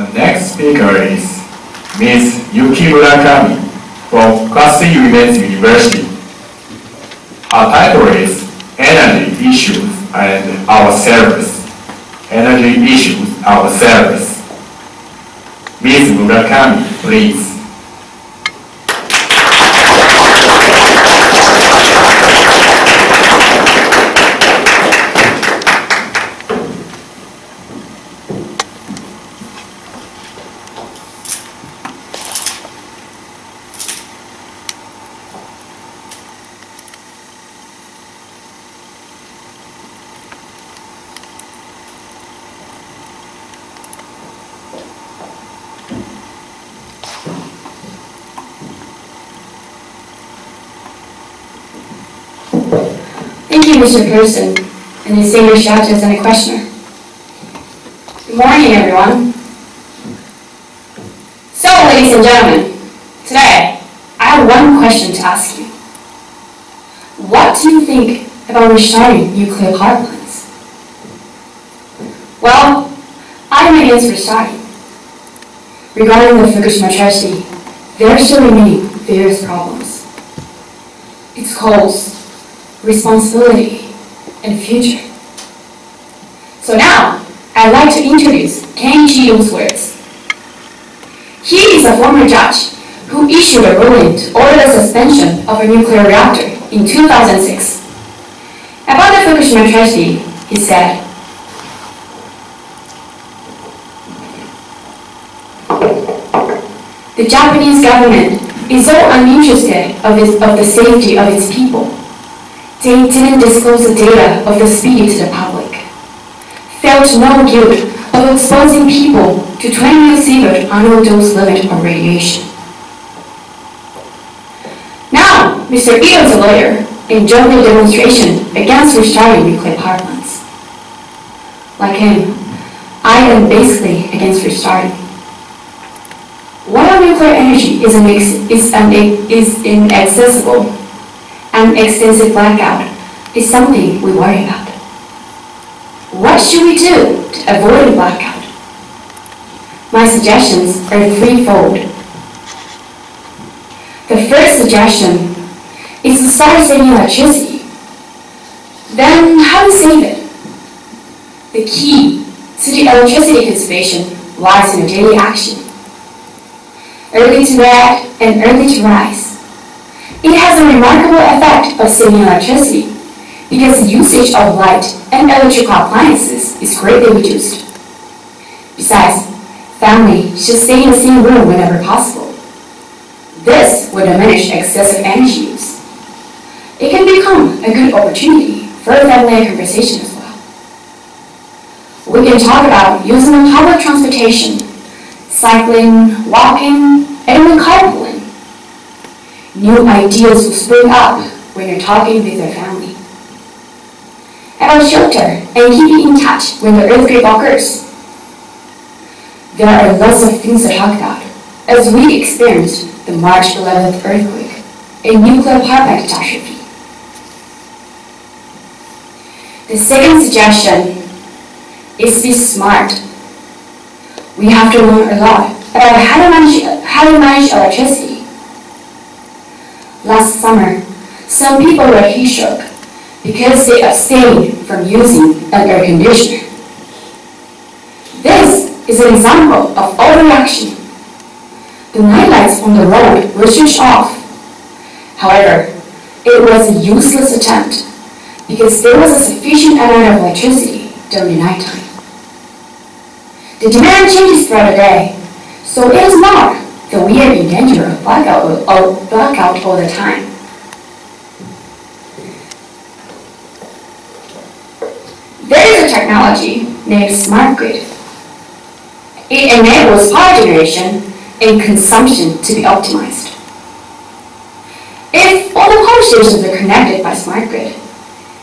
The next speaker is Ms. Yuki Murakami from Kwassui University. Her title is Energy Issues and Our Service. Energy Issues, Our Service. Ms. Murakami, please. Thank you, Mr. Pearson, and the distinguished judges and the questioner. Good morning, everyone. So, ladies and gentlemen, today I have one question to ask you. What do you think about restarting nuclear power plants? Well, I am against restarting. Regarding the Fukushima tragedy, there are still remaining various problems. Its cause, responsibility, and future. So now, I'd like to introduce Kenichi Ellsworth. He is a former judge who issued a ruling to order the suspension of a nuclear reactor in 2006. About the Fukushima tragedy, he said, "The Japanese government is so uninterested of the safety of its people. They didn't disclose the data of the speed to the public, felt no guilt of exposing people to 20 mil annual dose limit of radiation." Now, Mr. Ito is a lawyer and joined the demonstration against restarting nuclear power plants. Like him, I am basically against restarting. While nuclear energy is inaccessible, an extensive blackout is something we worry about. What should we do to avoid a blackout? My suggestions are threefold. The first suggestion is to start saving electricity. Then, how to save it? The key to the electricity conservation lies in daily action. Early to bed and early to rise. It has a remarkable effect of saving electricity because the usage of light and electrical appliances is greatly reduced. Besides, family should stay in the same room whenever possible. This will diminish excessive energy use. It can become a good opportunity for a family conversation as well. We can talk about using public transportation, cycling, walking, and even carpooling. New ideas will spring up when you're talking with your family. About shelter and keeping in touch when the earthquake occurs. There are lots of things to talk about as we experienced the March 11th earthquake, a nuclear power plant catastrophe. The second suggestion is be smart. We have to learn a lot about how to manage electricity. Last summer, some people were heat-shock because they abstained from using an air conditioner. This is an example of overreaction. The night lights on the road were switched off. However, it was a useless attempt because there was a sufficient amount of electricity during the nighttime. The demand changes throughout the day, so it is not that we are in danger of blackout all the time. There is a technology named smart grid. It enables power generation and consumption to be optimized. If all the power stations are connected by smart grid,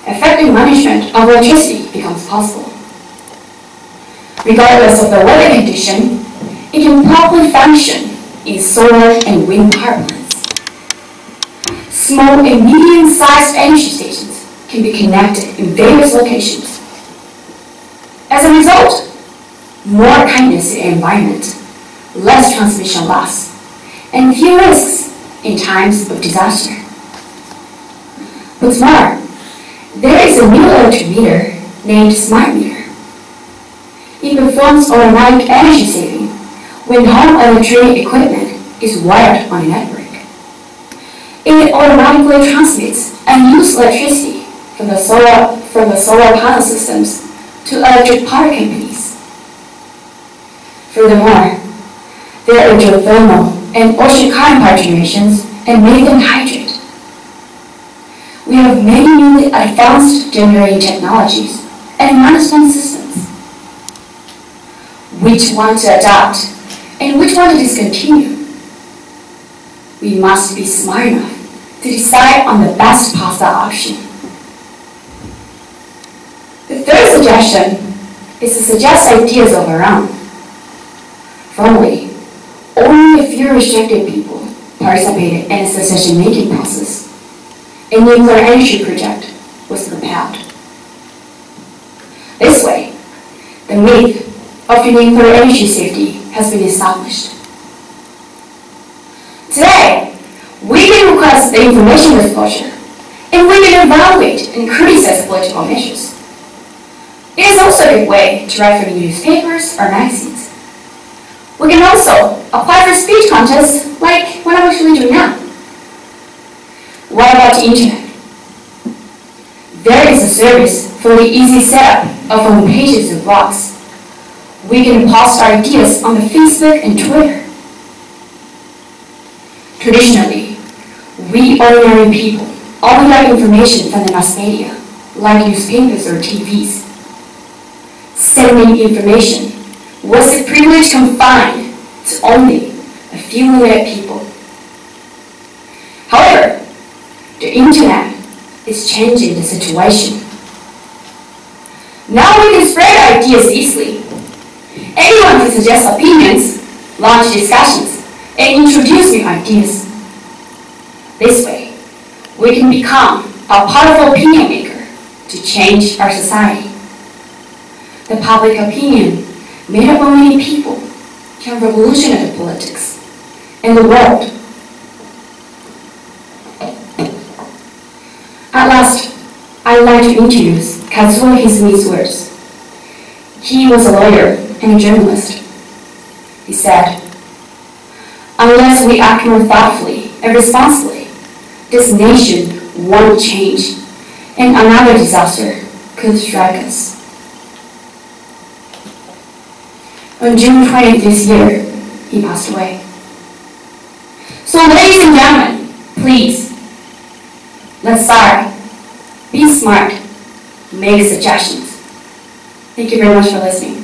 effective management of electricity becomes possible. Regardless of the weather condition, it can properly function in solar and wind power plants. Small and medium-sized energy stations can be connected in various locations. As a result, more kindness to the environment, less transmission loss, and few risks in times of disaster. What's more, there is a new electric meter named Smart Meter. It performs automatic energy saving when home electronic equipment is wired on a network. It automatically transmits unused electricity from the solar panel systems to electric power companies. Furthermore, there are geothermal and ocean current power generations and methane hydrate. We have many new advanced generating technologies and management systems. Which one to adopt and which one to discontinue? We must be smart enough to decide on the best possible option. The third suggestion is to suggest ideas of our own. Formerly, only a few restricted people participated in the decision-making process. A nuclear energy project was propelled. This way, the myth of nuclear energy safety has been established. Today, we can request the information disclosure, and we can evaluate and criticize political measures. It is also a good way to write for newspapers or magazines. We can also apply for speech contests like what I'm actually doing now. What about the internet? There is a service for the easy setup of home pages and blogs. We can post our ideas on the Facebook and Twitter. Traditionally, we ordinary people only got information from the mass media, like newspapers or TVs. Sending information was a privilege confined to only a few limited people. However, the internet is changing the situation. Now we can spread ideas easily. Anyone can suggest opinions, launch discussions, and introduce new ideas. This way, we can become a powerful opinion maker to change our society. The public opinion made up of many people can revolutionize politics and the world. At last, I'd like to introduce Kwassui Hessl's words. He was a lawyer and a journalist. He said, "Unless we act more thoughtfully and responsibly, this nation won't change, and another disaster could strike us." On June 20th this year, he passed away. So ladies and gentlemen, please, let's start. Be smart. Make suggestions. Thank you very much for listening.